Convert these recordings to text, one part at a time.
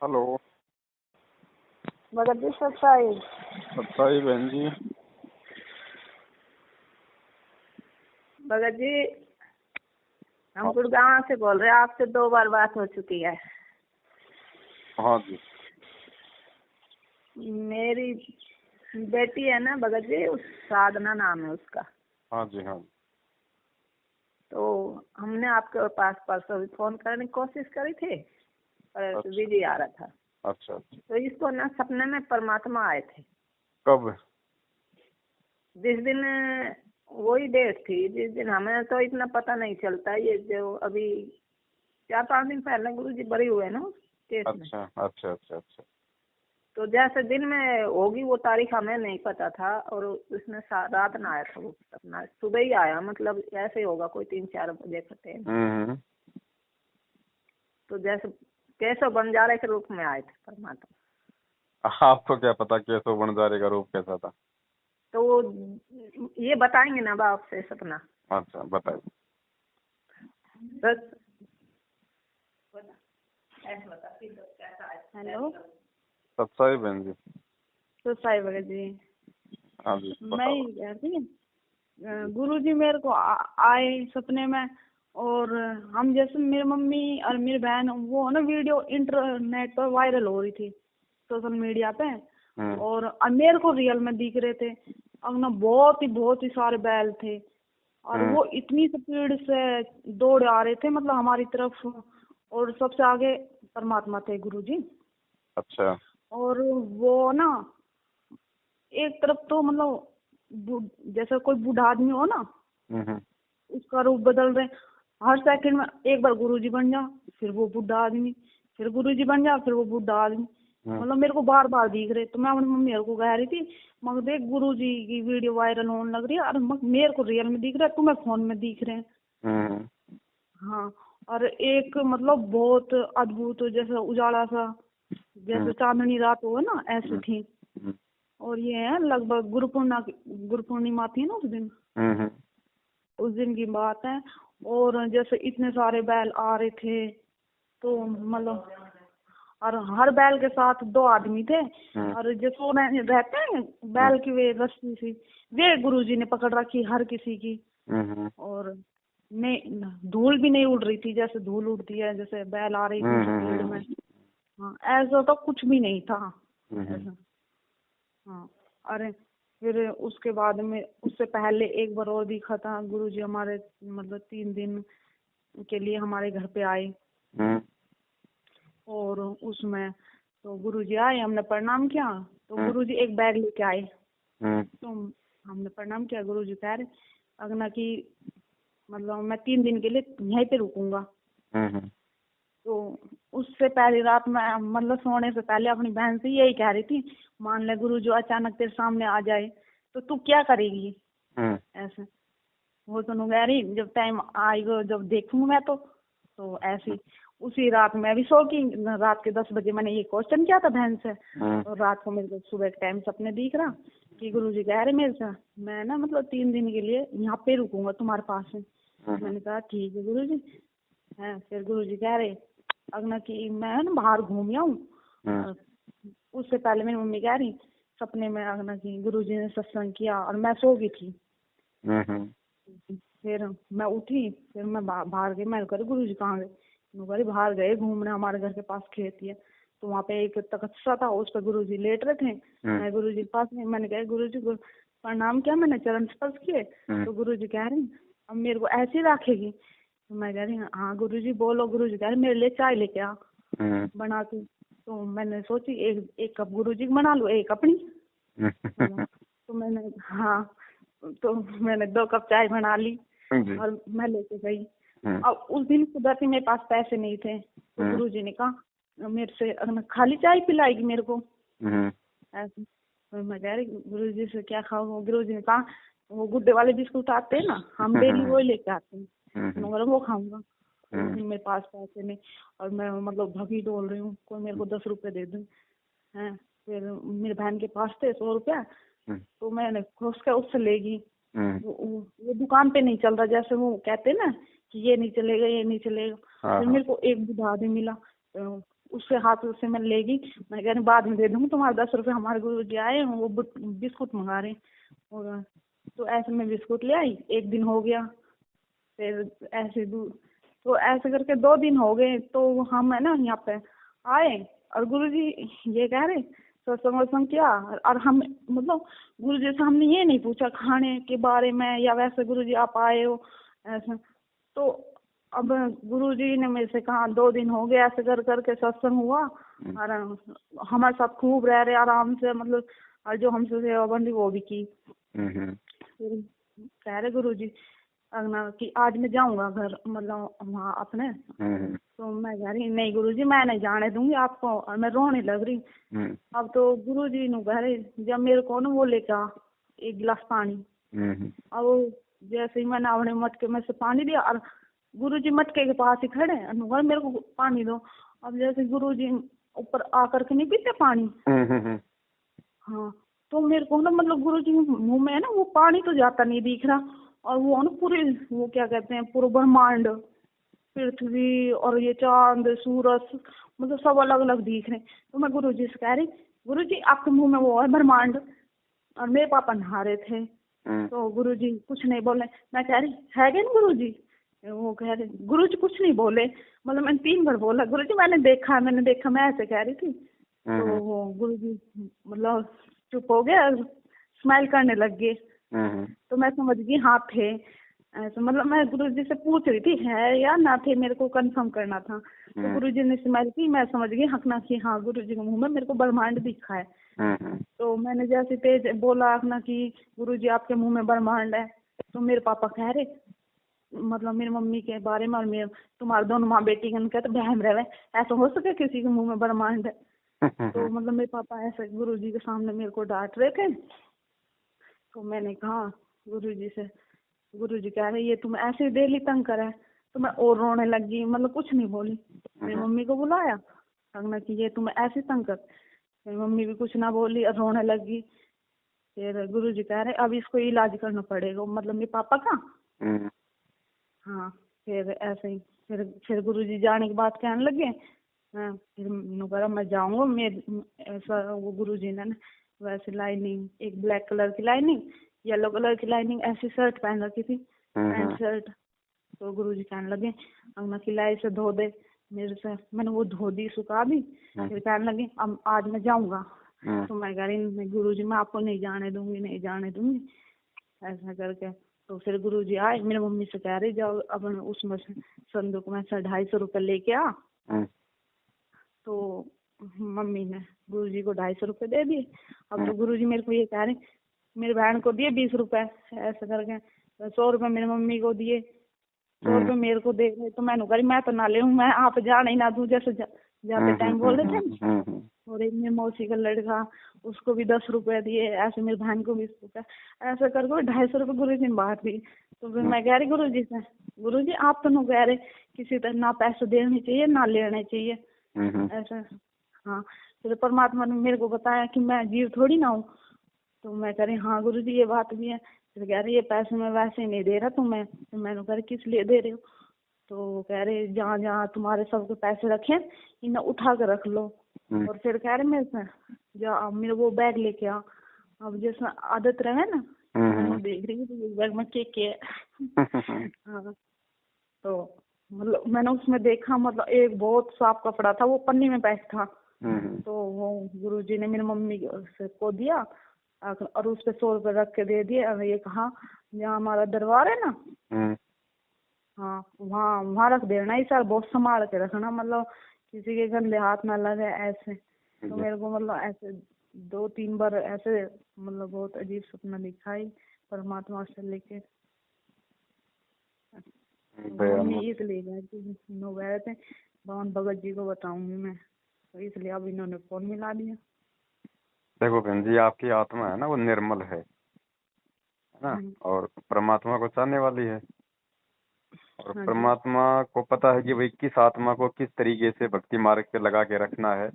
Hello. Bhagat ji सच्चाई सच्चाई बहन जी। भगत जी, हम गुड़गांव से बोल रहे हैं। आपसे 2 बार बात हो चुकी है। हाँ जी। मेरी बेटी है ना भगत जी, उस साधना नाम है उसका। हाँ जी। हाँ जी। तो हमने आपके पास परसों भी फोन करने की कोशिश करी थी, पर अच्छा। बिजी आ रहा था। अच्छा अच्छा। तो इसको ना सपने में परमात्मा आए थे। कब? जिस दिन वही डेट थी जिस दिन, हमें तो इतना पता नहीं चलता। ये जो अभी 4-5 दिन पहले गुरु जी बरी हुए ना उस केस में। अच्छा अच्छा अच्छा अच्छा। तो जैसे दिन में होगी वो तारीख हमें नहीं पता था, और उसमें रात ना आया था वो सपना, सुबह ही आया। मतलब ऐसे ही होगा कोई 3-4 बजे का टाइम। तो जैसे केशव बंजारे के रूप में आए थे परमात्मा। आपको क्या पता केशव बंजारे का रूप कैसा था? तो वो ये बताएंगे ना बाप से सपना। अच्छा बताइए। बस हेलो। सच्चाई बहन जी। तो साई भगत जी, हाँ जी मैं ही कह रही गुरु जी मेरे को आए सपने में। और हम जैसे मेरी मम्मी और मेरी बहन, वो ना वीडियो इंटरनेट पर वायरल हो रही थी सोशल मीडिया पे। और मेरे को रियल में दिख रहे थे। अब ना बहुत ही सारे बैल थे, और वो इतनी स्पीड से दौड़ आ रहे थे मतलब हमारी तरफ। और सबसे आगे परमात्मा थे गुरु जी। अच्छा। और वो ना एक तरफ तो मतलब जैसे कोई बूढ़ा आदमी हो ना, उसका रूप बदल रहे। हर सेकंड में एक बार गुरुजी बन जा, फिर वो बूढ़ा आदमी, फिर गुरुजी बन जा, फिर वो बूढ़ा आदमी। मतलब मेरे को बार बार दिख रहे। तो मैं अपनी मम्मी को कह रही थी, मगर देख गुरुजी की वीडियो वायरल होने लग रही है, और मेरे को रियल में दिख रहा है, तुम्हें फोन में दिख रहे हैं। हाँ। और एक मतलब बहुत अद्भुत, जैसे उजाला सा, जैसे चांदनी रात हो ना, ऐसी थी। और ये है लगभग गुरु पूर्णिमा थी ना उस दिन की बात है। और जैसे इतने सारे बैल आ रहे थे, तो मतलब और हर बैल के साथ 2 आदमी थे। और जो सोने रहते हैं बैल की वे रस्सी सी, वे गुरुजी ने पकड़ रखी हर किसी की। और नहीं, धूल भी नहीं उड़ रही थी जैसे धूल उड़ती है, जैसे बैल आ रही थी स्पीड में। हाँ, ऐसा तो कुछ भी नहीं था ऐसा। हाँ। अरे फिर उसके बाद में, उससे पहले एक बार और दिखा था गुरुजी हमारे, मतलब 3 दिन के लिए हमारे घर पे आए। और उसमें तो गुरुजी आए, हमने प्रणाम किया। तो गुरुजी एक बैग लेके आए। तो हमने प्रणाम किया। गुरुजी कह रहे अगना की मतलब मैं 3 दिन के लिए यहीं पे रुकूंगा। तो उससे पहली रात में मतलब सोने से पहले अपनी बहन से यही कह रही थी, मान ले गुरु जो अचानक तेरे सामने आ जाए तो तू क्या करेगी। ऐसे वो तो कह रही जब टाइम आएगा जब देखूंगा मैं तो ऐसी। उसी रात मैं भी सो की, रात के 10 बजे मैंने ये क्वेश्चन किया था बहन से। और रात को मेरे को सुबह के टाइम सपने दिख रहा कि गुरुजी कह रहे मेरे से, मैं ना मतलब 3 दिन के लिए यहाँ पे रुकूंगा तुम्हारे पास में। मैंने कहा ठीक है गुरुजी। है फिर गुरुजी कह रहे अगना की मैं ना बाहर घूम आऊं। उससे पहले मेरी मम्मी कह रही सपने में अगना की गुरुजी ने सत्संग किया और मैं सो गई थी। फिर मैं उठी, फिर मैं बाहर गई। मैं कह गुरुजी कहाँ गए? मैं बाहर गए घूमने, हमारे घर के पास खेत है। तो वहाँ पे एक तख्ता था, उस पर गुरुजी लेट रहे थे। मैं गुरुजी के पास में, मैंने कहा गुरुजी को प्रणाम किया, मैंने चरण स्पर्श किए। तो गुरुजी कह रहे अब मेरे को ऐसे रखेगी? तो मैं कह रही हाँ गुरुजी बोलो। गुरुजी कह रहे मेरे लिए चाय लेके आ बना के। तो मैंने सोची एक कप गुरुजी बना लूं, एक अपनी। तो मैंने हाँ, तो मैंने 2 कप चाय बना ली और मैं लेके गई। अब उस दिन सुबह मेरे पास पैसे नहीं थे। तो गुरुजी ने कहा मेरे से खाली चाय पिलाएगी मेरे को ऐसे। तो मैं कह रही गुरुजी से क्या खाऊं? गुरुजी ने कहा वो गुड्डे वाले बिस्कुट आते हैं ना, हम डेली वो लेके आते हैं, मगर वो खाऊंगा। मेरे पास पैसे नहीं, और मैं मतलब भगी डोल रही हूँ कोई मेरे को 10 रुपए दे दे। हैं फिर मेरी बहन के पास थे 100 रुपया। तो मैंने उससे लेगी। वो दुकान पे नहीं चल रहा, जैसे वो कहते ना कि ये नहीं चलेगा ये नहीं चलेगा। फिर मेरे को एक बूढ़ा आदमी मिला, उससे हाथ से मैं लेगी, मैं कह रही बाद में दे दूंगी, तुम्हारे 10 रुपए हमारे गुरुजी आए हैं, वो बिस्कुट मंगा रहे हैं। और तो ऐसे में बिस्कुट ले आई, एक दिन हो गया, फिर ऐसे तो ऐसे करके 2 दिन हो गए। तो हम है ना यहाँ पे आए और गुरुजी ये कह रहे सत्संग वत्संग किया, और हम मतलब गुरुजी से हमने ये नहीं पूछा खाने के बारे में या वैसे गुरुजी आप आए हो ऐसा। तो अब गुरुजी ने मेरे से कहा 2 दिन हो गए ऐसे कर करके सत्संग हुआ, और हमारे साथ खूब रह रहे आराम से, मतलब और जो हमसे सेवा बंदी वो भी की। फिर कह रहे गुरुजी अगना कि आज मैं जाऊंगा घर, मतलब वहाँ अपने। तो मैं कह रही नहीं गुरुजी मैं नहीं जाने दूंगी आपको, और मैं रोने लग रही। अब तो गुरुजी ने कह रहे जब मेरे को ना वो लेके आ 1 गिलास पानी। अब जैसे ही मैंने अपने मटके में से पानी दिया, और गुरुजी मटके के पास ही खड़े हैं, मेरे को पानी दो। अब जैसे गुरुजी ऊपर आकर के नहीं पीते पानी, हाँ, तो मेरे को ना मतलब गुरुजी के मुंह में है ना वो पानी तो जाता नहीं दिख रहा, और वो ना पूरी वो क्या कहते हैं पूरा ब्रह्मांड, पृथ्वी और ये चांद सूरज मतलब सब अलग अलग दिख रहे। तो मैं गुरुजी से कह रही गुरुजी आपके मुंह में वो है ब्रह्मांड, और मेरे पापा नहा रहे थे। तो गुरुजी कुछ नहीं बोले। मैं कह रही है क्या गुरुजी, वो कह रहे गुरुजी कुछ नहीं बोले, मतलब मैंने 3 बार बोला गुरुजी मैंने देखा मैं ऐसे कह रही थी। तो वो गुरुजी मतलब चुप हो गया, स्माइल करने लग गए। तो मैं समझ गई हाँ थे ऐसा, मतलब मैं गुरुजी से पूछ रही थी है या ना थे, मेरे को कंफर्म करना था। तो गुरुजी ने स्माइल की, मैं समझ गई हकना कि हाँ गुरुजी के मुंह में मेरे को ब्रह्मांड दिखा है। तो मैंने जैसे तेज बोला हकना कि गुरुजी आपके मुंह में ब्रह्मांड है। तो मेरे पापा कह रहे मतलब मेरी मम्मी के बारे में, और मेरे तुम्हारे दोनों माँ बेटी के कहते बहम रहे ऐसा हो सके किसी के मुंह में ब्रह्मांड है। तो मतलब मेरे पापा ऐसे गुरुजी के सामने मेरे को डांट रहे थे। तो मैंने कहा गुरुजी से, गुरुजी कह रहे ये तुम ऐसे डेली तंग करे। तो मैं और रोने लगी, मतलब कुछ नहीं बोली। मेरी मम्मी को बुलाया, कहना कि ये तुम ऐसे तंग कर। मेरी मम्मी भी कुछ ना बोली और रोने लगी। फिर गुरुजी कह रहे अब इसको इलाज करना पड़ेगा, मतलब मेरे पापा का। हाँ, फिर ऐसे ही फिर गुरुजी जाने के बाद कहने लगे हाँ, फिर मैं जाऊंगा। मैं ऐसा वो गुरुजी ने वैसे लाइनिंग, एक ब्लैक कलर की लाइनिंग, येलो कलर की लाइनिंग, ऐसी शर्ट पहन रखी थी, पैंट शर्ट। तो गुरुजी कहने लगे अंगना की लाई से धो दे मेरे से। मैंने वो धो दी, सुखा दी। फिर कहने लगे अब आज मैं जाऊंगा। तो मैं कह रही गुरुजी मैं आपको नहीं जाने दूंगी ऐसा करके। तो फिर गुरुजी आए, मेरी मम्मी से कह रही जाओ अब उसमें संदूक में से 250 रुपए लेके आ। तो मम्मी ने गुरुजी को 250 रुपए दे दिए। अब तो गुरुजी मेरे को ये कह रहे मेरी बहन को दिए 20 रुपए ऐसा करके, 100 रुपए मेरी मम्मी को दिए, 100 रुपए मेरे को दे गए। तो मैंने कहा मैं तो ना ले मैं आप जाने ही ना दूं, जैसे जाते टाइम बोल रहे थे। और एक मेरी मौसी का लड़का, उसको भी 10 रुपए दिए, ऐसे मेरी बहन को 20 रुपए, ऐसा करके 250 रुपए गुरुजी ने बांट दी। तो फिर मैं कह रही गुरुजी से, गुरुजी आप तो कह रहे किसी तरह ना पैसे देने चाहिए ना लेने चाहिए ऐसा। हाँ, फिर परमात्मा ने मेरे को बताया कि मैं जीव थोड़ी ना हूँ। तो मैं कह रही हाँ गुरुजी ये बात भी है। फिर कह रही ये पैसे मैं वैसे नहीं दे रहा तुम्हें। तो मैंने कह रही किस लिए दे रहे हो। तो कह रहे जहाँ जहाँ तुम्हारे सबके पैसे रखे इन्हें उठा कर रख लो। और फिर कह रहे मेरे से जा मेरे वो बैग लेके आ। अब जैसे आदत रहे ना, मैं देख रही हूँ बैग में के है। हाँ, तो मतलब मैंने उसमें देखा, मतलब एक बहुत साफ कपड़ा था, वो पन्नी में पैक था। तो वो गुरुजी ने मेरी मम्मी को दिया और उस पे 100 रुपए रख के दे दिए। और ये कहा जहाँ हमारा दरबार है ना, हाँ वहाँ वहाँ रख देना इस साल, बहुत संभाल के रखना, मतलब किसी के गंदे हाथ ना लगे ऐसे। तो मेरे को मतलब ऐसे 2-3 बार ऐसे मतलब बहुत अजीब सपना दिखाई परमात्मा से लेके। मम्मी इसलिए गए थे भगवान भगत जी को बताऊंगी मैं, तो इसलिए अब इन्होंने फोन मिला दिया। देखो बहन जी आपकी आत्मा है ना वो निर्मल है ना, और परमात्मा को चाहने वाली है। और परमात्मा को पता है कि भाई किस आत्मा को किस तरीके से भक्ति मार्ग पे लगा के रखना है,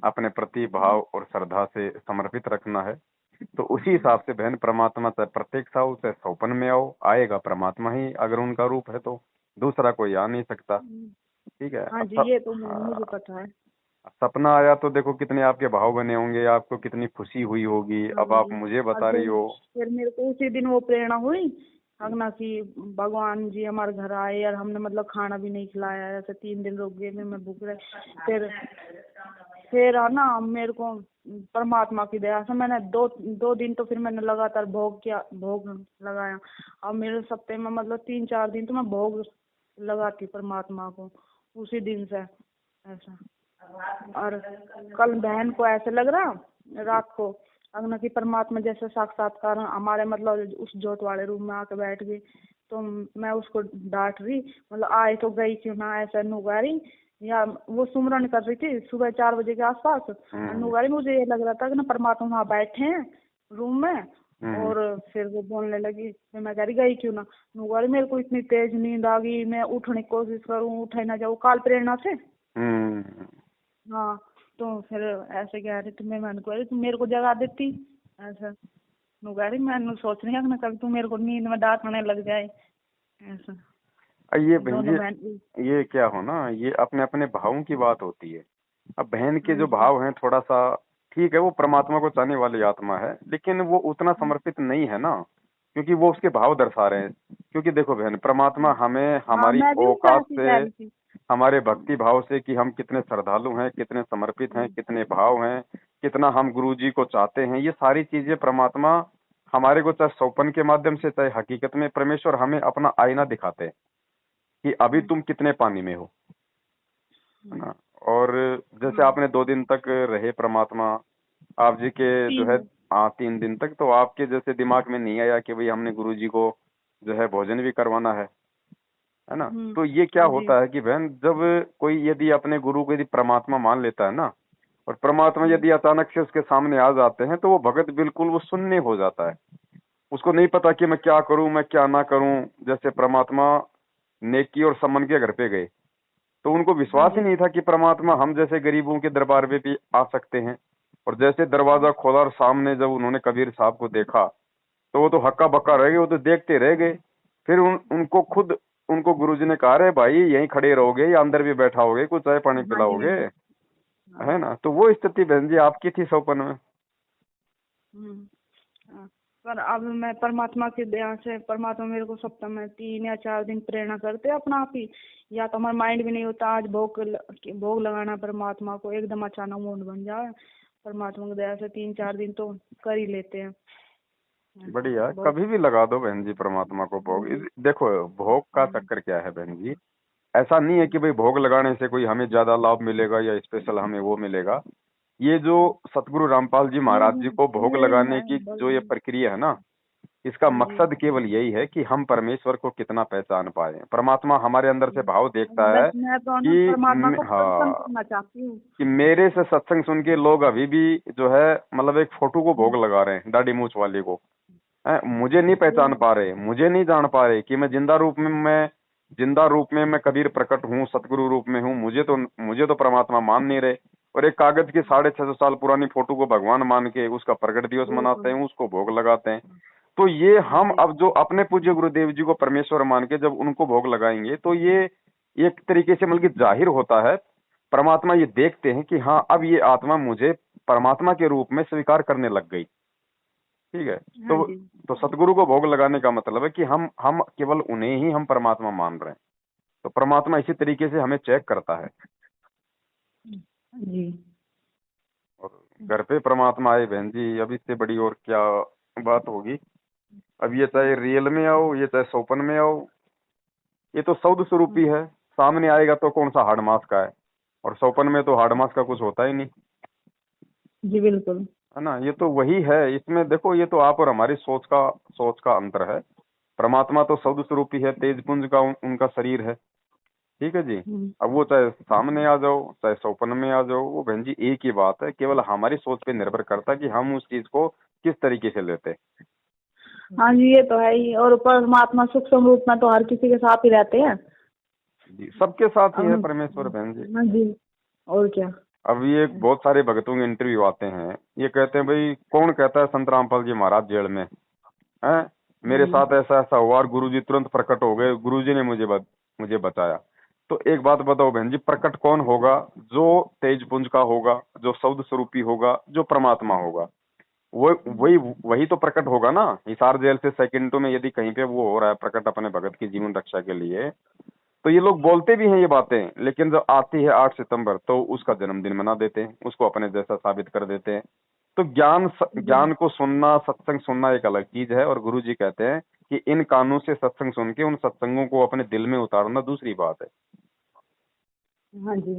अपने प्रति भाव और श्रद्धा से समर्पित रखना है। तो उसी हिसाब से बहन परमात्मा चाहे प्रत्यक्ष आओ चाहे सौपन में आओ, आएगा परमात्मा ही, अगर उनका रूप है तो दूसरा कोई आ नहीं सकता। ठीक है। हाँ जी, ये तो मुझे पता है। सपना आया तो देखो कितने आपके भाव बने होंगे, आपको कितनी खुशी हुई होगी। हाँ अब आप जी। मुझे और बता रही हो। फिर मेरे को उसी दिन वो प्रेरणा हुई अगना कि भगवान जी हमारे घर आए और हमने मतलब खाना भी नहीं खिलाया, ऐसे 3 दिन रुक गए, मैं भूख रहे। फिर है ना मेरे को परमात्मा की दया से मैंने दो दो दिन तो फिर मैंने लगातार भोग लगाया। अब मेरे सप्ताह में मतलब 3-4 दिन तो मैं भोग लगाती परमात्मा को उसी दिन से ऐसा। और कल बहन को ऐसे लग रहा रात को अगना की परमात्मा जैसे साक्षात्कार हमारे मतलब उस जोत वाले रूम में आके बैठ गई। तो मैं उसको डांट रही, मतलब आए तो गई क्यों ना, ऐसा नुगारी या वो सुमरन कर रही थी सुबह 4 बजे के आसपास। नुगारी मुझे ये लग रहा था कि ना परमात्मा वहाँ बैठे हैं रूम में। और फिर वो बोलने लगी, फिर मैं कह रही गई क्यों ना। नुगारी मेरे को इतनी तेज नींद आ गई, मैं उठने की कोशिश करूँ उठे ना जाऊँ काल प्रेरणा से। हाँ तो फिर ऐसे कह रही थी, मैंने कह रही तुम मेरे को जगा देती ऐसा। नुगारी मैं सोच रही हूँ ना कभी तू मेरे को नींद में डांटने लग जाए ऐसा। ये बहन दोनों बहन। जी, ये क्या हो ना, ये अपने अपने भावों की बात होती है। अब बहन के हाँ जो जी। भाव हैं थोड़ा सा ठीक है, वो परमात्मा को चाहने वाली आत्मा है, लेकिन वो उतना समर्पित नहीं है ना, क्योंकि वो उसके भाव दर्शा रहे हैं। क्योंकि देखो बहन, परमात्मा हमें हाँ हमारी मैं भी उससे औकात ऐसी से, कह रही थी। हमारे भक्ति भाव से कि हम कितने श्रद्धालु हैं, कितने समर्पित हैं, कितने भाव हैं, कितना हम गुरु जी को चाहते हैं, ये सारी चीजें परमात्मा हमारे को चाहे सौपन के माध्यम से चाहे हकीकत में परमेश्वर हमें अपना आईना दिखाते हैं कि अभी तुम कितने पानी में हो, है ना। और जैसे हाँ आपने 2 दिन तक रहे परमात्मा आप जी के जो है, 3। 3 दिन तक, तो आपके जैसे दिमाग में नहीं आया कि भाई हमने गुरु जी को जो है भोजन भी करवाना है ना। तो ये क्या हाँ जी। होता है कि बहन, जब कोई यदि अपने गुरु को यदि परमात्मा मान लेता है ना, और परमात्मा यदि अचानक से उसके सामने आ जाते हैं, तो वो भगत बिल्कुल वो शून्य हो जाता है। उसको नहीं पता कि मैं क्या करूं, मैं क्या ना करूं। जैसे परमात्मा नेकी और समन के घर पे गए, तो उनको हाँ विश्वास ही जी। नहीं था कि परमात्मा हम जैसे गरीबों के दरबार में भी आ सकते हैं। और जैसे दरवाजा खोला और सामने जब उन्होंने कबीर साहब को देखा, तो वो तो हक्का बक्का रह गए, वो तो देखते रह गए। फिर उनको खुद उनको गुरुजी ने कहा, रे भाई यहीं खड़े रहोगे या अंदर भी बैठा होगे, कुछ चाय पानी हाँ जी। पिलाओगे, हाँ है जी। ना। तो वो स्थिति बहन जी आपकी थी सौपन में। हाँ। पर अब मैं परमात्मा की दया से परमात्मा मेरे को सप्ताह में 3 या 4 दिन प्रेरणा करते अपना आप ही। या तो हमारा माइंड भी नहीं होता आज भोग लगाना परमात्मा को, एकदम अचानक मूड बन जाए। परमात्मा की दया से 3-4 दिन तो कर ही लेते हैं। बढ़िया है, बहुत। कभी भी लगा दो बहन जी परमात्मा को भोग। देखो भोग का चक्कर क्या है बहन जी, ऐसा नहीं है कि भाई भोग लगाने से कोई हमें ज्यादा लाभ मिलेगा या स्पेशल हमें वो मिलेगा। ये जो सतगुरु रामपाल जी महाराज जी को भोग ये लगाने है की बस। जो ये प्रक्रिया है ना, इसका हाँ जी। मकसद केवल यही है कि हम परमेश्वर को कितना पहचान पाए। परमात्मा हमारे अंदर से भाव देखता बस है मैं तो ना कि परमात्मा को प्रसन्न हाँ, करना चाहती हूँ। कि मेरे से सत्संग सुन के लोग अभी भी जो है मतलब एक फोटो को भोग लगा रहे हैं, दाढ़ी मूछ वाली को। मुझे नहीं पहचान पा रहे, मुझे नहीं जान पा रहे कि मैं जिंदा रूप में मैं कबीर प्रकट हूँ, सतगुरु रूप में हूँ। मुझे तो परमात्मा मान नहीं रहे। और एक कागज की 650 साल पुरानी फोटो को भगवान मान के उसका प्रकट दिवस मनाते बिल्कुल। हैं, उसको भोग लगाते हैं। तो ये हाँ हम जी। अब जो अपने पूज्य गुरुदेव जी को परमेश्वर मान के जब उनको भोग लगाएंगे, तो ये एक तरीके से मतलब कि जाहिर होता है, परमात्मा ये देखते हैं कि हाँ अब ये आत्मा मुझे परमात्मा के रूप में स्वीकार करने लग गई। ठीक है। हाँ तो जी। तो सतगुरु को भोग लगाने का मतलब है कि हम केवल उन्हें ही हम परमात्मा मान रहे हैं। तो परमात्मा इसी तरीके से हमें चेक करता है। जी। और घर पे परमात्मा आए बहन जी, अब इससे बड़ी और क्या बात होगी। अब ये चाहे रियल में आओ, ये चाहे सौपन में आओ, ये तो सौद स्वरूप ही है। सामने आएगा तो कौन सा हाड़ मास का है, और सौपन में तो हाड़ मास का कुछ होता ही नहीं, जी बिल्कुल। है ना। ये तो वही है। इसमें देखो, ये तो आप और हमारी सोच का अंतर है। परमात्मा तो सौद स्वरूप ही है, तेज पुंज का उनका शरीर है। ठीक है जी। अब वो चाहे सामने आ जाओ चाहे सौपन में आ जाओ, वो बहन जी एक ही बात है, केवल हमारी सोच पे निर्भर करता है कि हम उस चीज को किस तरीके से लेते हैं। हाँ जी ये तो है ही। और परमात्मा सूक्ष्म रूप में तो हर किसी के साथ ही रहते हैं। जी, सबके साथ ही है अब परमेश्वर बहन जी। हाँ जी। और क्या। अब ये बहुत सारे भगतों के इंटरव्यू आते हैं, ये कहते हैं भाई कौन कहता है संत रामपाल जी महाराज जेल में है, मेरे साथ ऐसा ऐसा हुआ और गुरुजी तुरंत प्रकट हो गए, गुरुजी ने मुझे बचाया। तो एक बात बताओ बहन जी, प्रकट कौन होगा? जो तेज पुंज का होगा, जो शब्द स्वरूपी होगा, जो परमात्मा होगा, वो वही तो प्रकट होगा ना। हिसार जेल से सेकंडों में यदि कहीं पे वो हो रहा है प्रकट अपने भगत की जीवन रक्षा के लिए, तो ये लोग बोलते भी हैं ये बातें, लेकिन जब आती है 8 सितंबर तो उसका जन्मदिन मना देते हैं, उसको अपने जैसा साबित कर देते हैं। तो ज्ञान को सुनना, सत्संग सुनना एक अलग चीज है, और गुरु जी कहते हैं कि इन कानों से सत्संग सुन के उन सत्संगों को अपने दिल में उतारना दूसरी बात है। हाँ जी।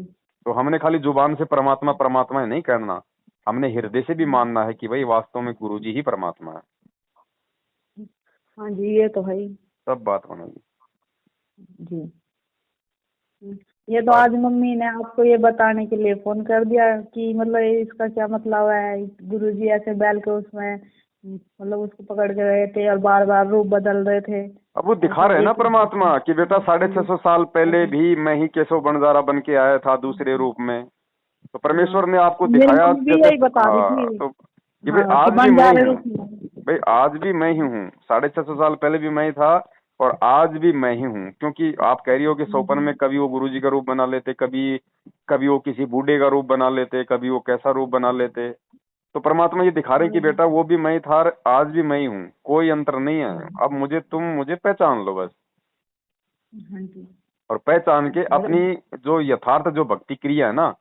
तो हमने खाली जुबान से परमात्मा परमात्मा ही नहीं कहना, हमने हृदय से भी मानना है कि भाई वास्तव में गुरु जी ही परमात्मा है। हाँ जी, ये तो है ही। तब बात बनेगी जी। ये तो आज मम्मी ने आपको ये बताने के लिए फोन कर दिया कि मतलब इसका क्या मतलब है, गुरुजी ऐसे बैल के उसमें मतलब उसको पकड़ के रहे थे और बार बार रूप बदल रहे थे। अब वो दिखा रहे हैं ना परमात्मा कि बेटा 650 साल पहले भी मैं ही केशव बंजारा बन के आया था दूसरे रूप में। तो परमेश्वर ने आपको दिखाया भी यही बता रही थी। तो कि भाई आज भी मैं ही हूँ, भाई आज भी मैं ही हूँ, 650 साल पहले भी मैं ही था और आज भी मैं ही हूँ। क्योंकि आप कह रही हो कि सौपन में कभी वो गुरुजी का रूप बना लेते, कभी कभी वो किसी बूढ़े का रूप बना लेते, कभी वो कैसा रूप बना लेते। तो परमात्मा ये दिखा रहे कि बेटा वो भी मैं ही था, आज भी मैं ही हूँ, कोई अंतर नहीं है। अब मुझे पहचान लो बस। और पहचान के अपनी जो यथार्थ जो भक्ति क्रिया है ना,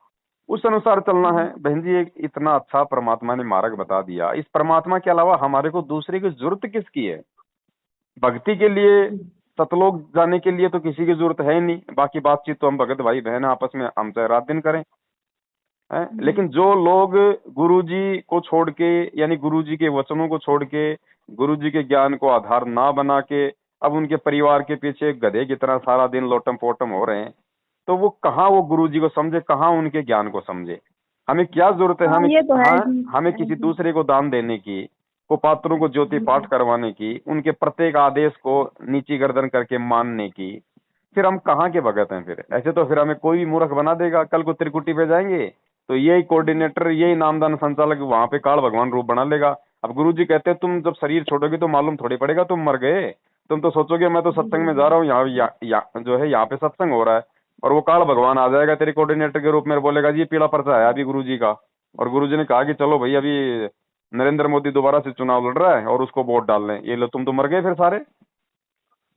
उस अनुसार चलना है। बहन जी एक इतना अच्छा परमात्मा ने मार्ग बता दिया, इस परमात्मा के अलावा हमारे को दूसरे की जरूरत किसकी है? भक्ति के लिए सतलोक जाने के लिए तो किसी की जरूरत है नहीं, बाकी बातचीत तो हम भगत भाई बहन आपस में हम चाहे रात दिन करें है। लेकिन जो लोग गुरुजी को छोड़ के, यानी गुरुजी के वचनों को छोड़ के, गुरुजी के ज्ञान को आधार ना बना के अब उनके परिवार के पीछे गधे की तरह सारा दिन लोटम पोटम हो रहे हैं, तो वो कहाँ वो गुरुजी को समझे, कहाँ उनके ज्ञान को समझे। हमें क्या जरूरत है? हमें किसी दूसरे को दान देने की, को पात्रों को ज्योति पाठ करवाने की, उनके प्रत्येक आदेश को नीची गर्दन करके मानने की। फिर हम कहाँ के भगत हैं? फिर ऐसे तो फिर हमें कोई भी मूर्ख बना देगा। कल को त्रिकुटी पे जाएंगे तो यही कोऑर्डिनेटर, यही नामदान संचालक वहां पे काल भगवान रूप बना लेगा। अब गुरुजी कहते हैं तुम जब शरीर छोड़ोगे तो मालूम थोड़ी पड़ेगा तुम मर गए। तुम तो सोचोगे मैं तो सत्संग में जा रहा हूँ, जो है यहाँ पे सत्संग हो रहा है, और वो काल भगवान आ जाएगा तेरे कोऑर्डिनेटर के रूप में, बोलेगा जी पीला पर्चा है अभी गुरुजी का, और गुरुजी ने कहा कि चलो भाई अभी नरेंद्र मोदी दोबारा से चुनाव लड़ रहा है और उसको वोट डाल लें, ये लो तुम तो मर गए फिर सारे।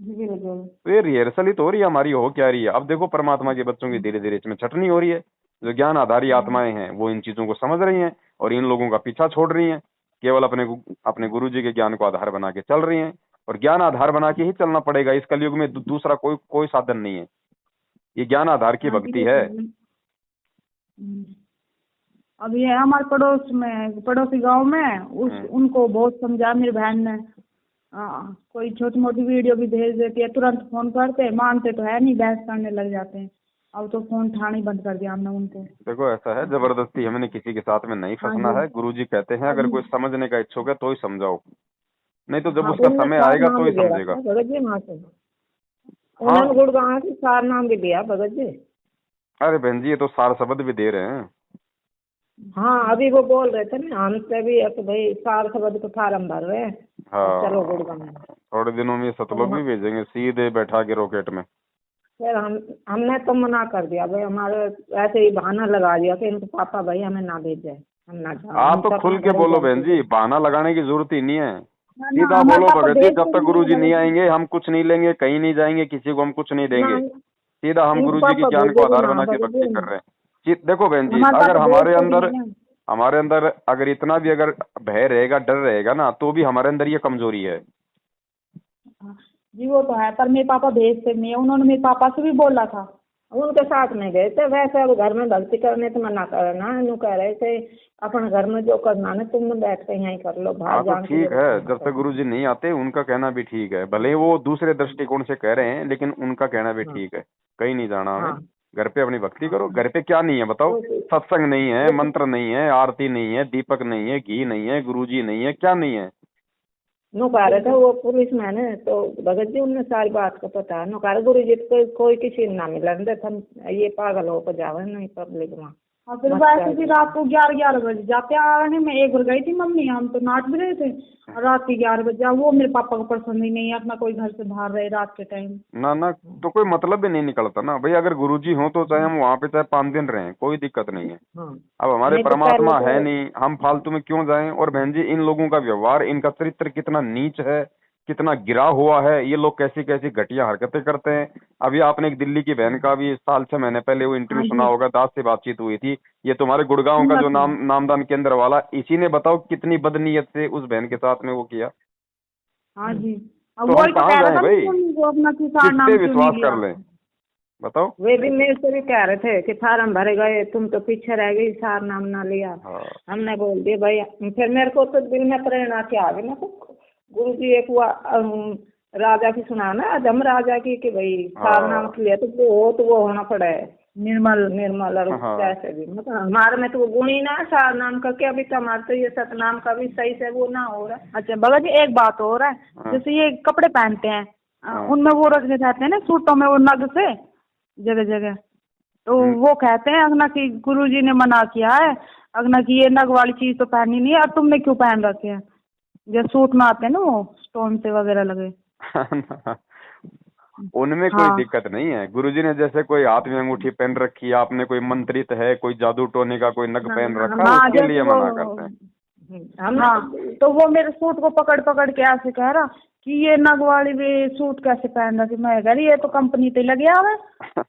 तो ये रिहर्सल ही तो हो रही है हमारी, हो क्या रही है? अब देखो परमात्मा के बच्चों की धीरे धीरे इसमें छटनी हो रही है। जो ज्ञान आधारी आत्माएं हैं वो इन चीजों को समझ रही हैं और इन लोगों का पीछा छोड़ रही हैं, केवल अपने गुरु जी के ज्ञान को आधार बना के चल रही हैं। और ज्ञान आधार बना के ही चलना पड़ेगा इस कलयुग में, दूसरा कोई साधन नहीं है। ये ज्ञान आधार की भक्ति है। अब ये हमारे पड़ोसी गांव में उनको बहुत समझा मेरी बहन ने। कोई छोटी मोटी वीडियो भी भेज देती है, तुरंत फोन करते, मानते तो है नहीं, बहस करने लग जाते हैं। अब तो फोन उठाना ही बंद कर दिया हमने उनको। देखो ऐसा है, जबरदस्ती हमने किसी के साथ में नहीं फंसना है। गुरुजी कहते हैं अगर कोई समझने का इच्छुक है तो ही समझाओ, नहीं तो जब उसका समय आएगा तो ही समझेगा। उन्होंने गुड़गांव से सार नाम भी दिया भगत जी। अरे बहन जी ये तो सार शब्द भी दे रहे हैं। हाँ अभी वो बोल रहे थे ना हमसे भी तो भाई सार शब्द को फार्म भर रहे हैं। हाँ चलो गुड़गांव थोड़े दिनों में सतलोक भी भेजेंगे सीधे बैठा के रॉकेट में। फिर हमने तो मना कर दिया भाई, हमारे ऐसे ही बहाना लगा दिया कि इनको पापा भाई हमें ना भेजे, हम ना जाए। आप तो खुल के बोलो बहन जी, बहाना लगाने की जरूरत ही नहीं है, सीधा बोलो भगत जी जब तक गुरुजी नहीं आएंगे हम कुछ नहीं लेंगे, कहीं नहीं जाएंगे, किसी को हम कुछ नहीं देंगे। सीधा हम गुरुजी के ज्ञान को आधार बना के भक्ति कर रहे हैं। देखो बहन जी अगर हमारे अंदर अगर इतना भी अगर भय रहेगा, डर रहेगा ना, तो भी हमारे अंदर ये कमजोरी है जी। वो तो है, पर मेरे पापा भेजते नहीं है। उन्होंने मेरे पापा से भी बोला था, उनके साथ नहीं भेजते। वैसे अब घर में भक्ति करने तो मना करना, यूँ कह रहे थे अपने घर में जो करना है तुम बैठ के यहीं कर लो, बाहर तो ठीक है। जब तक गुरुजी नहीं आते उनका कहना भी ठीक है, भले ही वो दूसरे दृष्टिकोण से कह रहे हैं, लेकिन उनका कहना भी ठीक है। कहीं नहीं जाना हमें, घर पे अपनी भक्ति करो। घर पे क्या नहीं है बताओ? सत्संग नहीं है, मंत्र नहीं है, आरती नहीं है, दीपक नहीं है, घी नहीं है, गुरुजी नहीं है, क्या नहीं है? नो कह रहे थे वो पुलिस मैन है तो भगत जी उन्हें सारी बात को पता है। नो कह रहे गुरु जी कोई किसी ना मिलन दे, हम ये पागल हो जावे नहीं पब्लिक में। और फिर वैसे भी रात को 11 बजे जाते आने में। एक बार गई थी मम्मी, हम तो नाच भी रहे थे, और रात के 11 बजे वो मेरे पापा को पसंद ही नहीं है अपना कोई घर से बाहर रहे रात के टाइम। ना ना, तो कोई मतलब भी नहीं निकलता ना भाई। अगर गुरुजी हो तो चाहे हम वहाँ पे चाहे 5 दिन रहें, कोई दिक्कत नहीं है। अब हमारे नहीं तो परमात्मा पहले है तो नहीं, हम फालतू में क्यों जाएं। और बहन जी, इन लोगों का व्यवहार, इनका चरित्र कितना नीच है, कितना गिरा हुआ है। ये लोग कैसी कैसी घटिया हरकतें करते हैं। अभी आपने एक दिल्ली की बहन का भी साल 6 महीने पहले वो इंटरव्यू हाँ सुना जी, होगा, दास से बातचीत हुई थी। ये तुम्हारे गुड़गांव का सुना जो था। नामदान केंद्र वाला, इसी ने बताओ कितनी बदनीयत से उस बहन के साथ में वो किया। हाँ जी, अब तो हम वही तो कहाँ कह रहा जाएं था भाई, मम्मी को अपना किसान किस पे नाम क्यों नहीं विश्वास कर लिया। लें, बताओ। वे भी मेरे से भी कह रहे थे कि फार्म भरे गए, तुम तो पीछे रह गई, सार नाम ना लिया। हाँ हमने बोल दिया भाई। फिर मेरे को तो दिल में प्रेरणा क्या आ गई ना, गुरु जी एक हुआ राजा की सुना ना, अधम राजा की, कि भाई सार नाम लिया तो वो होना पड़ा है निर्मल और हाँ। कैसे भी, मतलब हमारे में तो वो गुण ही ना है सार नाम का। क्या अभी तो हमारे तो ये सतनाम का भी सही से वो ना हो रहा है। अच्छा बाबा जी, एक बात और है, जैसे ये कपड़े पहनते हैं, उनमें वो रखने जाते हैं ना सूटों में वो नग से जगह जगह, तो वो कहते हैं अगना कि गुरुजी ने मना किया है अगना कि ये नग वाली चीज तो पहननी नहीं है, और तुमने क्यों पहन रखे हैं। जैसे सूट में आते हैं ना वो स्टोन से वगैरह लगे। उनमें कोई हाँ दिक्कत नहीं है। गुरुजी ने जैसे कोई हाथ में अंगूठी पहन रखी है, आपने कोई मंत्रित है, कोई जादू टोने का कोई नग पहन रखा है, हाँ, उसके जैसे लिए वो मना करते हैं। हाँ, तो वो मेरे सूट को पकड़ पकड़ के ऐसे कह रहा कि ये नग वाली भी सूट कैसे पहन रखी। मैं कह रही ये तो कंपनी पे लगे हुए,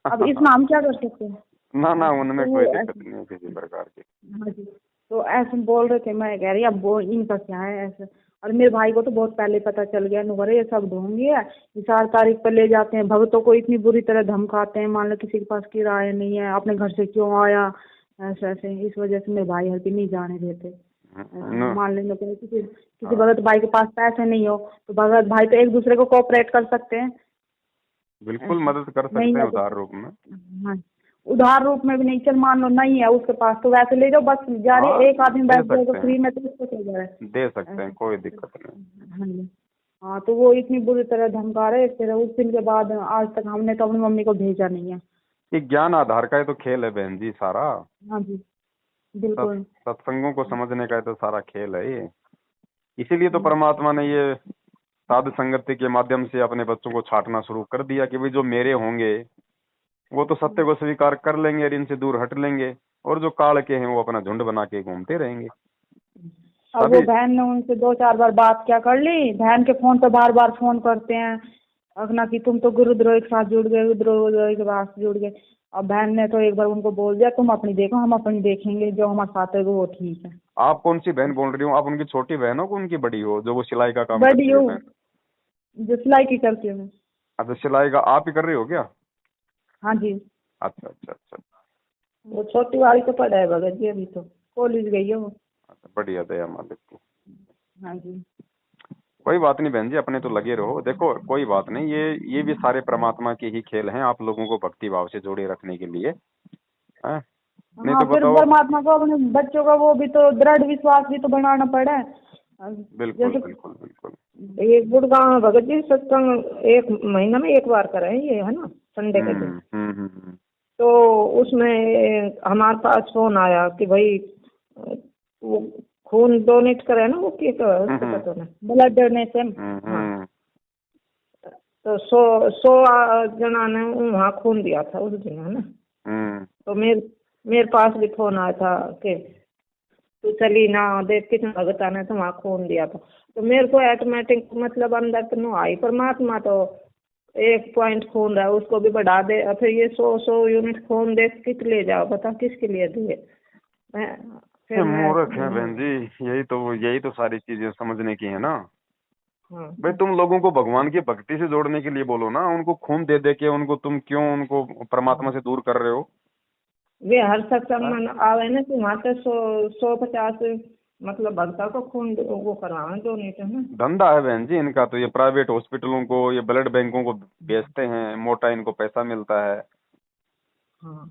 अब इसमें हम क्या कर सकते हैं। ना ना, उनमें तो वो कोई दिक्कत ऐसे, नहीं है किसी प्रकार की। हाँ जी, तो ऐसे बोल रहे थे। मैं कह रही अब वो इनका क्या है ऐसे। और मेरे भाई को तो बहुत पहले पता चल गया, नुकरे ये सब ढोंगी है, 4 तारीख पर ले जाते हैं भक्तों को, इतनी बुरी तरह धमकाते हैं, मान लो किसी के पास किराया नहीं है, अपने घर से क्यों आया, ऐसे ऐसे। इस वजह से मेरे भाई हर भी नहीं जाने देते। मान लेंगे तो किसी भगत भाई के पास पैसे नहीं हो तो भगत भाई तो एक दूसरे को कोऑपरेट कर सकते हैं। बिल्कुल मदद कर सकते हैं उधार रूप में। हाँ, उधार रूप में भी नहीं, चल मान लो नहीं है उसके पास तो वैसे ले जाओ, बस जा रहे एक आदमी बैठ जाएगा फ्री में तो उसको चल जाए, दे सकते हैं, कोई दिक्कत नहीं। हाँ जी। हाँ, तो वो इतनी बुरी तरह धमका रहे। फिर उस दिन के बाद आज तक हमने तो अपनी मम्मी को भेजा नहीं है। ये ज्ञान आधार का ही तो खेल है बहन जी सारा। हाँ जी, बिल्कुल। सत्संगों को समझने का ही तो सारा खेल है ये। इसीलिए तो परमात्मा ने ये साधु संगति के माध्यम से अपने बच्चों को छांटना शुरू कर दिया कि भाई जो मेरे होंगे वो तो सत्य को स्वीकार कर लेंगे और इनसे दूर हट लेंगे, और जो काल के हैं वो अपना झुंड बना के घूमते रहेंगे। अब वो बहन ने उनसे 2-4 बार बात क्या कर ली, बहन के फोन पे बार बार फोन करते हैं अगना कि तुम तो गुरुद्रोही के साथ जुड़ गए, गुरुद्रोही के साथ जुड़ गए। अब बहन ने तो एक बार उनको बोल दिया तुम अपनी देखो, हम अपनी देखेंगे, जो हमारे साथ है वो ठीक है। आप कौन सी बहन बोल रही हो? आप उनकी छोटी बहन हो कि उनकी बड़ी हो, जो वो सिलाई का काम बड़ी करती है हूँ, बहन? जो सिलाई की करती हूँ। अच्छा, सिलाई का आप ही कर रही हो क्या? हाँ जी। अच्छा अच्छा अच्छा। वो छोटी वाली तो पढ़ा है भगत जी, अभी तो कॉलेज गई है वो। अच्छा, बढ़िया, दया मालिक की। हाँ जी। कोई बात नहीं बहन जी, अपने तो लगे रहो। देखो कोई बात नहीं, ये भी सारे परमात्मा के ही खेल हैं, आप लोगों को भक्ति भाव से जोड़े रखने के लिए हैं? नहीं हाँ, तो फिर बताओ। परमात्मा को अपने बच्चों का वो भी तो दृढ़ विश्वास भी तो बनाना पड़ा है। बिल्कुल जैसे बिल्कुल बिल्कुल। एक गुड़गांव में भगत जी सत्संग 1 महीना में 1 बार करें, ये है ना, संडे के दिन। तो उसमें हमारे पास फोन आया कि भाई वो खून डोनेट करे ना, वो क्या उसको पता ना, ब्लड डोनेशन। हाँ, तो 100 जना ने वहाँ खून दिया था उस दिन, है ना। तो मेरे पास भी फोन आया था कि तू चली ना, देख कितने भगता ने तो वहाँ खून दिया था। तो मेरे को ऑटोमेटिक मतलब अंदर तो नो आई, परमात्मा तो 1 पॉइंट खून रहा है उसको भी बढ़ा दे, और फिर ये 100 यूनिट खून दे किस ले जाओ, बता किसके लिए दिए। फिर मूर्ख है बहन जी, यही तो सारी चीजें समझने की है ना। भाई तुम लोगों को भगवान की भक्ति से जोड़ने के लिए बोलो ना, उनको खून दे दे के उनको तुम क्यों उनको परमात्मा से दूर कर रहे हो? वे हर सत्संग में आवे ना कि वहाँ पे 150 मतलब भक्ता को खून वो करवाना डोनेट, है ना। धंधा है बहन जी इनका तो। ये प्राइवेट हॉस्पिटलों को, ये ब्लड बैंकों को बेचते हैं, मोटा इनको पैसा मिलता है। हाँ,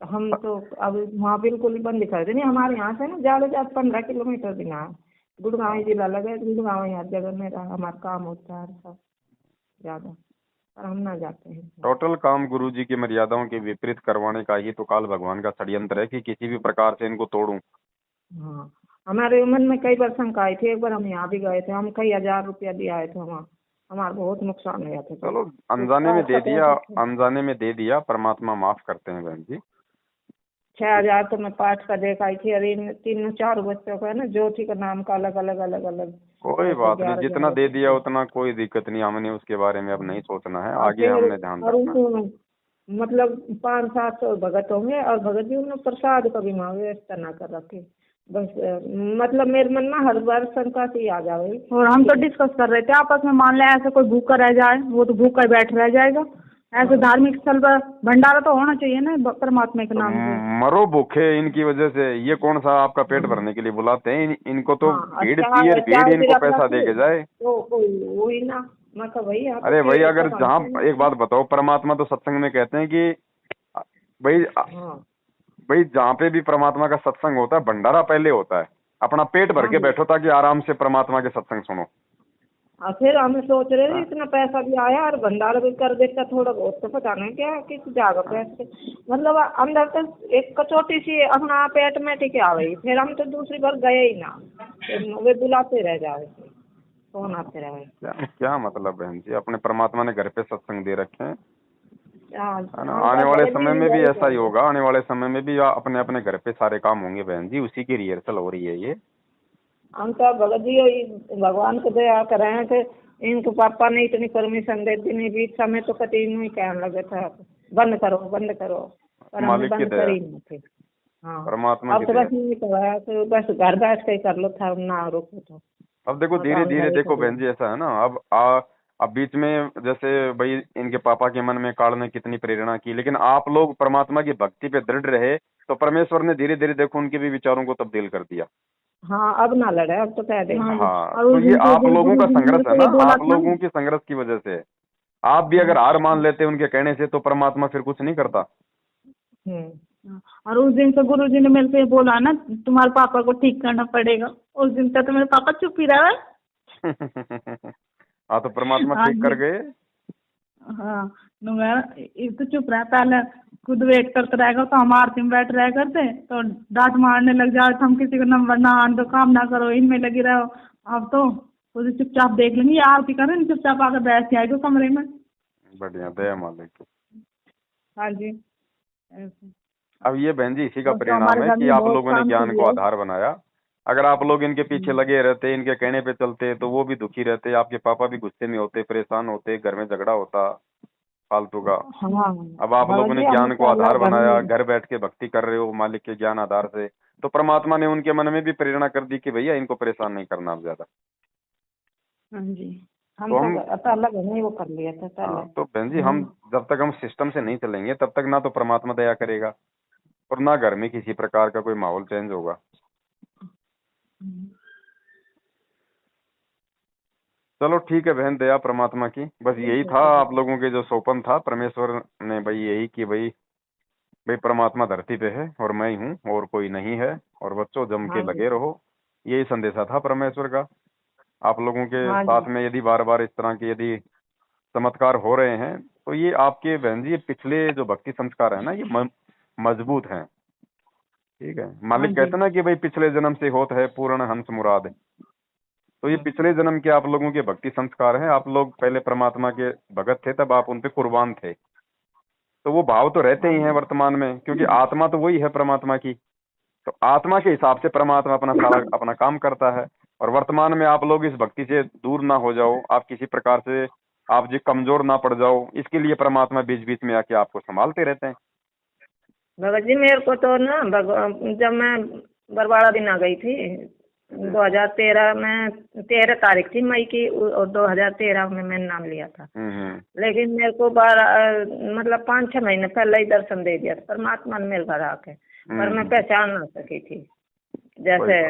हम तो अब वहाँ बिल्कुल ही बंद कर देनी। हमारे यहाँ से ना ज्यादा 15 किलोमीटर भी ना है, गुड़गांव जिला लगे, गुड़गांव यहाँ जगह में हमारा काम होता है सब ज्यादा। पर हम ना जाते हैं। टोटल काम गुरुजी की मर्यादाओं के विपरीत करवाने का ही तो काल भगवान का षड्यंत्र है कि किसी भी प्रकार से इनको तोड़ूं। हाँ, हमारे मन में कई बार शंका आई थी। एक बार हम यहाँ भी गए थे, हम कई 1000 रुपया दिए आए थे वहाँ, हमारा बहुत नुकसान हो गया था। चलो अनजाने में दे दिया, अनजाने में दे दिया, परमात्मा माफ करते हैं बहन जी। 6000 तो मैं पाठ का देख आई थी। अरे 3-4 बच्चों का है ना, ज्योति का नाम का अलग अलग अलग अलग। कोई बात नहीं, जितना दे दिया उतना कोई दिक्कत नहीं, हमने उसके बारे में अब नहीं सोचना है, आगे हमने ध्यान रखना है। मतलब 500-700 भगत होंगे और भगत जी उन्होंने प्रसाद कभी व्यवस्था ना कर रखी। बस मतलब मेरे मन में हर बार शंका से ही आ जाए। और हम तो डिस्कस कर रहे थे आपस में, मान ले ऐसा कोई भूखा रह जाए, वो तो भूखा बैठ रह जाएगा। ऐसे धार्मिक स्थल पर भंडारा तो होना चाहिए ना परमात्मा के नाम से। मरो भूखे इनकी वजह से, ये कौन सा आपका पेट भरने के लिए बुलाते हैं? इनको तो भीड़ चाहिए, भीड़ इनको पैसा दे के जाए तो वही ना। मैं कहा भाई, अरे भाई, अगर जहाँ एक बात बताओ, परमात्मा तो सत्संग में कहते हैं कि भाई जहाँ पे भी परमात्मा का सत्संग होता है, भंडारा पहले होता है। अपना पेट भर के बैठो ताकि आराम से परमात्मा के सत्संग सुनो। फिर हम सोच रहे थे इतना पैसा भी आया और भंडारा भी कर देता थोड़ा बहुत, तो पता नहीं क्या किस जगह पैसे, मतलब अंदर तक एक कचौटी सी अपना पे ऑटोमेटिक आ गई। फिर हम तो दूसरी बार गए ही ना, वे बुलाते रह जाए, फोन आते रहे। क्या मतलब बहन जी, अपने परमात्मा ने घर पे सत्संग दे रखे हैं, है ना? हाँ, आने वाले समय में भी ऐसा ही होगा, आने वाले समय में भी अपने अपने घर पे सारे काम होंगे बहन जी, उसी की रिहर्सल हो रही है ये। हम तो भगत जी भगवान को दया कर रहे हैं कि इनको पापा ने इतनी परमिशन दे दी, नहीं बीच समय तो कति नहीं कहने लगे था बंद करो बंद करो, पर हमने बंद कर ही नहीं थे। हाँ, परमात्मा अब तो बस नहीं करवाया, तो बस घर बैठ के कर लो था, ना रोको तो। अब देखो धीरे धीरे, देखो बहन जी ऐसा है ना, अब बीच में जैसे भाई इनके पापा के मन में काल ने कितनी प्रेरणा की, लेकिन आप लोग परमात्मा की भक्ति पे दृढ़ रहे तो परमेश्वर ने धीरे धीरे देखो उनके भी विचारों को तब्दील कर दिया। हाँ, अब ना लड़े, अब तो कह दे। हाँ, तो ये आप लोगों का संघर्ष है ना, आप लोगों की संघर्ष की वजह से। आप भी अगर हार मान लेते उनके कहने से तो परमात्मा फिर कुछ नहीं करता। और उस दिन से गुरुजी ने मेरे से बोला ना, तुम्हारे पापा को ठीक करना पड़ेगा। उस दिन तक तो मेरे पापा चुप ही रहे। हाँ, तो परमात्मा ठीक कर गए। हाँ, तो चुप रहा, पहले खुद वेट करते रहेगा तो हम आरती में बैठ रहे करते, तो डांट मारने लग जाओ, हम किसी को नंबर ना आन दो, काम ना करो, इनमें लगी रहो। अब तो खुद चुपचाप देख लेंगे, आरती करें चुपचाप आकर बैठ के आएगा कमरे में। बढ़िया, दया मालिक। हाँ जी। अब ये बहन जी इसी का परिणाम है कि आप लोगों ने ज्ञान को आधार बनाया। अगर आप लोग इनके पीछे लगे रहते, इनके कहने पे चलते, तो वो भी दुखी रहते, आपके पापा भी गुस्से में होते, परेशान होते, घर में झगड़ा होता फालतू का। अब आप लोगों ने ज्ञान को आधार बनाया, घर बैठ के भक्ति कर रहे हो मालिक के ज्ञान आधार से, तो परमात्मा ने उनके मन में भी प्रेरणा कर दी कि भैया इनको परेशान नहीं करना अब ज्यादा। हाँ जी, हम अलग नहीं वो कर लिया था पहले। तो बहन जी, हम जब तक हम सिस्टम से नहीं चलेंगे तब तक ना तो परमात्मा दया करेगा और ना घर में किसी प्रकार का कोई माहौल चेंज होगा। चलो ठीक है बहन, दया परमात्मा की। बस यही था आप लोगों के जो सोपन था, परमेश्वर ने भाई यही कि भाई परमात्मा धरती पे है और मैं ही हूँ और कोई नहीं है, और बच्चों जम के लगे रहो, यही संदेशा था परमेश्वर का। आप लोगों के साथ में यदि बार बार इस तरह के यदि चमत्कार हो रहे हैं तो ये आपके बहन जी पिछले जो भक्ति संस्कार है ना, ये मजबूत हैं। ठीक है, मालिक कहते ना कि भाई पिछले जन्म से होत है पूर्ण हंस मुराद, तो ये पिछले जन्म के आप लोगों के भक्ति संस्कार हैं। आप लोग पहले परमात्मा के भगत थे, तब आप उन पे कुर्बान थे, तो वो भाव तो रहते ही हैं वर्तमान में, क्योंकि आत्मा तो वही है परमात्मा की। तो आत्मा के हिसाब से परमात्मा अपना सारा अपना काम करता है, और वर्तमान में आप लोग इस भक्ति से दूर ना हो जाओ, आप किसी प्रकार से आप जी कमजोर ना पड़ जाओ, इसके लिए परमात्मा बीच बीच में आके आपको संभालते रहते हैं। भगत जी मेरे को तो ना जब मैं बरवाड़ा दिन आ गई थी 2013 में, 13 तारीख थी मई की, और 2013 में मैंने नाम लिया था। लेकिन मेरे को 5-6 महीने पहले ही दर्शन दे दिया था परमात्मा ने मेरे घर आके, पर मैं पहचान ना सकी थी। जैसे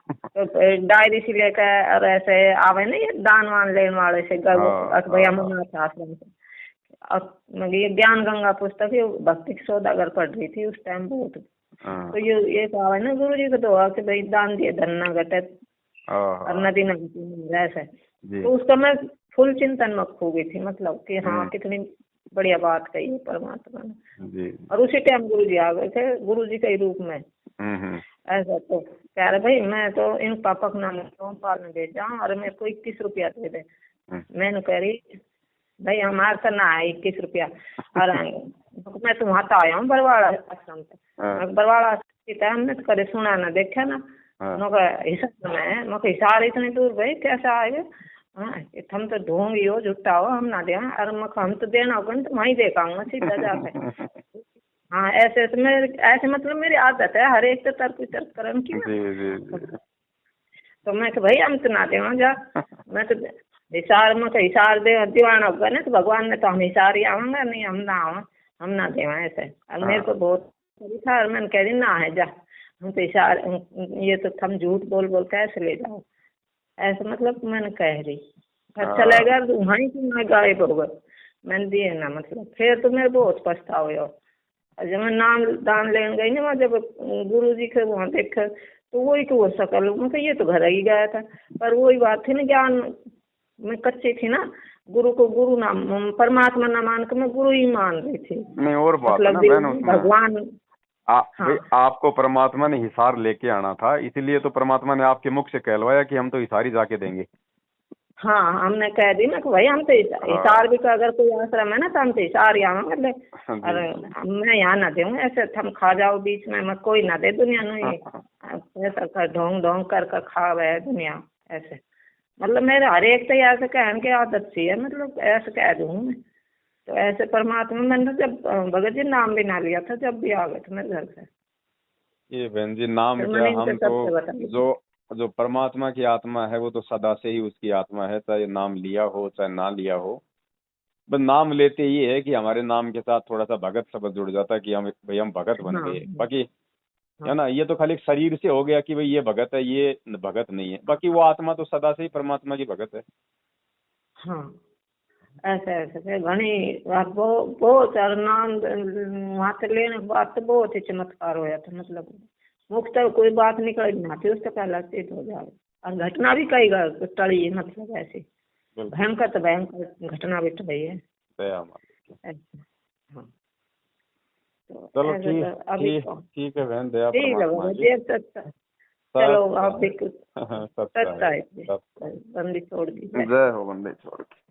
तो डायरी से लेकर और ऐसे आवे ना ये दान वान लेने वाले से भैया मना आश्रम से, और ये ज्ञान गंगा पुस्तक भक्ति सौदागर पढ़ रही थी उस टाइम बहुत। तो ये कहा है ना गुरु जी को तो कि भाई दान दिए धन न घटे और नदी न ऐसे, तो उसका मैं फुल चिंतन में खो गई थी, मतलब कि हाँ कितनी बढ़िया बात कही है परमात्मा ने जी। और उसी टाइम गुरु जी आ गए थे, गुरु जी के रूप में। ऐसा तो कह रहे भाई मैं तो इन पापा का नाम सोमपाल ने भेजा और मेरे को 21 रुपया दे दे। मैंने कह रही भाई हमारे तो ना है 21 रुपया और मैं तो वहाँ तो आया हूँ बरवाड़ा आश्रम से। बरवाड़ा आश्रम हमने तो कभी सुना ना देखा ना। हिसार में हिसार इतनी दूर भाई कैसे आएगा। हम तो ढोंगी हो झुट्टा हो हम ना दे और हम तो देना होगा तो वहीं देखाऊंगा सीधा जाके। हाँ ऐसे तो मेरे ऐसे मतलब मेरी आदत है हर एक तो तर्क वितर्क करने की। तो मैं भाई हम तो ना देवा जा मैं तो हिसार में हिसार दीवाना होगा ना तो भगवान ने तो हम हिसार ही आवांगा नहीं हम ना आवा हम ना देवा ऐसे। और मेरे को बहुत था और मैंने कह दी ना है जा हम तो हिसार ये तो हम झूठ बोल बोल कैसे ले जाओ ऐसे मतलब मैंने कह रही। अच्छा लगेगा वहीं से मैं गायब हो गए मैंने दिए ना मतलब फिर तो मेरे बहुत पछतावा हो। जब मैं नाम दान लेने गई ना जब गुरु जी के वहाँ देखा तो वही को हो सकल मतलब ये तो घर ही गया था पर वही बात थी ना ज्ञान मैं कच्ची थी ना गुरु को गुरु नाम परमात्मा ना मान के मैं गुरु ही मान रही थी। नहीं और बात मतलब है ना भगवान भाई आपको परमात्मा ने हिसार लेके आना था इसलिए तो परमात्मा ने आपके मुख से कहलवाया कि हम तो हिसार ही जाके देंगे। हाँ हमने कह दी ना कि भाई हम तो हिसार भी का अगर कोई आश्रम है ना तो हम तो हिसार ही आवांगे और मैं यहाँ ना दूँ ऐसे हम खा जाओ बीच में मैं कोई ना दे दुनिया नहीं ऐसा कर ढोंग ढोंग कर खा है दुनिया ऐसे मतलब मेरे हर एक तो ऐसे कहने की आदत सी है मतलब ऐसे कह दूँ मैं तो ऐसे परमात्मा मैंने जब भगत जी नाम भी ना लिया था जब भी आ गए थे मेरे घर से। ये बहन जी नाम क्या हम तो जो परमात्मा की आत्मा है वो तो सदा से ही उसकी आत्मा है चाहे नाम लिया हो चाहे ना लिया हो बस नाम लेते ही है कि हमारे नाम के साथ थोड़ा सा भगत शब्द जुड़ जाता है कि हम भाई हम भगत बन गए बाकी है ना ये तो खाली शरीर से हो गया कि भाई ये भगत है ये भगत नहीं है बाकी वो आत्मा तो सदा से ही परमात्मा की भगत है। हाँ ऐसे ऐसे घनी बात बहुत और नाम वहाँ से लेने के बाद तो बहुत ही चमत्कार होया था मतलब मुक्त कोई बात निकल ना थी उससे पहले स्थित हो जाए और घटना भी कई टड़ी मतलब ऐसी भयंकर तो भयंकर घटना भी टड़ी है। चलो ठीक है बहन दया चलो आप भी कुछ सच्चा है बंदी छोड़ दी जय हो बंदी छोड़ के।